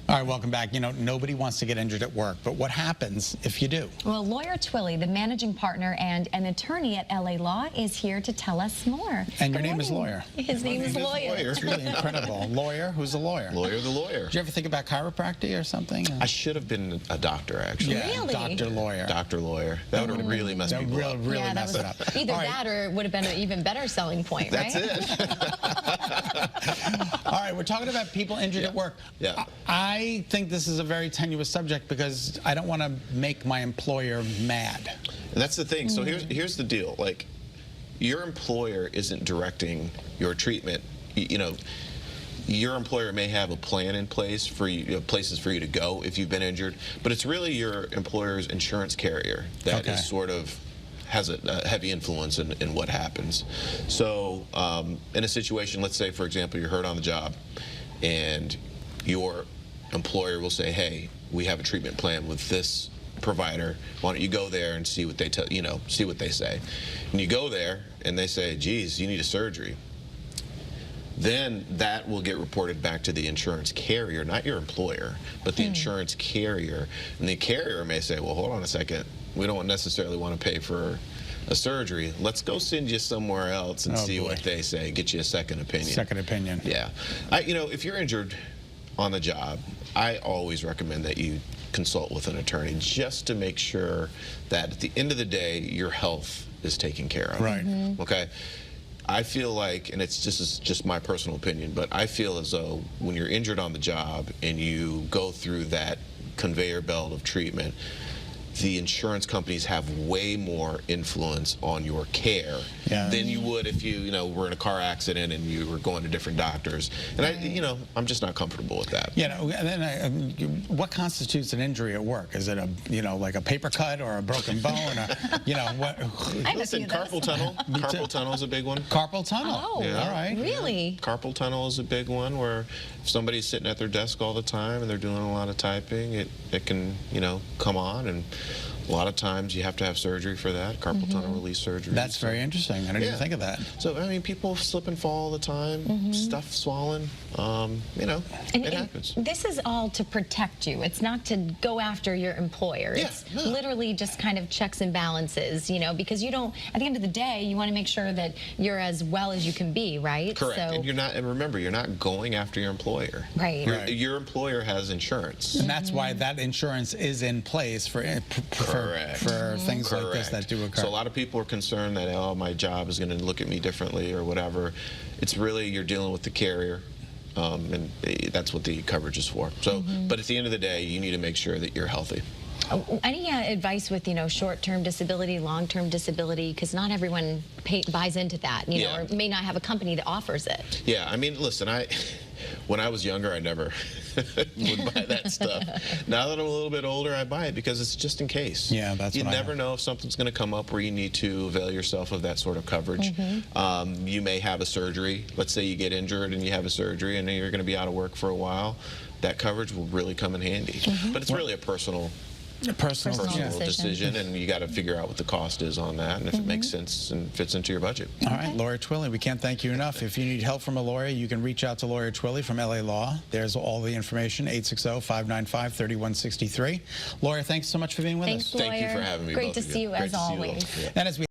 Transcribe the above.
All right, welcome back. You know, nobody wants to get injured at work, but what happens if you do? Well, lawyer Twilie, the managing partner and an attorney at LA Law, is here to tell us more. And your name is Lawyer. His name is Lawyer. It's really incredible. Lawyer? Who's a lawyer? Lawyer the lawyer. Did you ever think about chiropractic or something? I should have been a doctor, actually. Yeah, Really? Dr. Lawyer. Dr. Lawyer. That would have really messed people up. Really Yeah, messed it up. either All right. that or it would have been an even better selling point, right? That's it. All right, we're talking about people injured at work. Yeah. I think this is a very tenuous subject because I don't want to make my employer mad. And that's the thing. So here's the deal. Like, your employer isn't directing your treatment. You know, your employer may have a plan in place for you, places for you to go if you've been injured, but it's really your employer's insurance carrier that is sort of has a heavy influence in what happens. So in a situation, let's say, for example, you're hurt on the job and your employer will say, hey, we have a treatment plan with this provider. Why don't you go there and see what they tell you know, see what they say. And you go there and they say, geez, you need a surgery. Then that will get reported back to the insurance carrier, not your employer, but the insurance carrier. And the carrier may say, well, hold on a second. We don't necessarily want to pay for a surgery. Let's go send you somewhere else and see what they say. Get you a second opinion. Second opinion. Yeah. You know, if you're injured on the job, I always recommend that you consult with an attorney just to make sure that at the end of the day, your health is taken care of. Right. Okay? I feel like, and this is just my personal opinion, but I feel as though when you're injured on the job and you go through that conveyor belt of treatment, the insurance companies have way more influence on your care than you would if you were in a car accident and you were going to different doctors. And I'm just not comfortable with that. You know, and then what constitutes an injury at work? Is it like a paper cut or a broken bone? Or, what? Listen, carpal tunnel. Carpal tunnel is a big one. Carpal tunnel. Oh, yeah. All right. Really? Carpal tunnel is a big one where if somebody's sitting at their desk all the time and they're doing a lot of typing, it can, come on, and a lot of times you have to have surgery for that, carpal tunnel release surgery. That's very interesting. I didn't even think of that. So, I mean, people slip and fall all the time, stuff swollen, it happens. This is all to protect you. It's not to go after your employer. It's literally just kind of checks and balances, because you don't, at the end of the day, you want to make sure that you're as well as you can be, right? Correct. So, And remember, you're not going after your employer. Right. Your employer has insurance. And that's why that insurance is in place for things like this that do occur. So a lot of people are concerned that, oh, my job is going to look at me differently or whatever. It's really, you're dealing with the carrier, and that's what the coverage is for. So, but at the end of the day, you need to make sure that you're healthy. Any advice with, short-term disability, long-term disability? Because not everyone buys into that, or may not have a company that offers it. Yeah, I mean, listen, when I was younger, I never would buy that stuff. Now that I'm a little bit older, I buy it because it's just in case. Yeah, that's You what never know if something's going to come up where you need to avail yourself of that sort of coverage. You may have a surgery. Let's say you get injured and you have a surgery and you're going to be out of work for a while. That coverage will really come in handy. But it's really a personal decision, and you got to figure out what the cost is on that and if it makes sense and fits into your budget. All right, Lawyer Twilie, we can't thank you enough. If you need help from a lawyer, you can reach out to Lawyer Twilie from LA Law. There's all the information, 860-595-3163. Lawyer, thanks so much for being with us. Thanks, Lawyer. Thank you for having me. Great to see you as always. And as we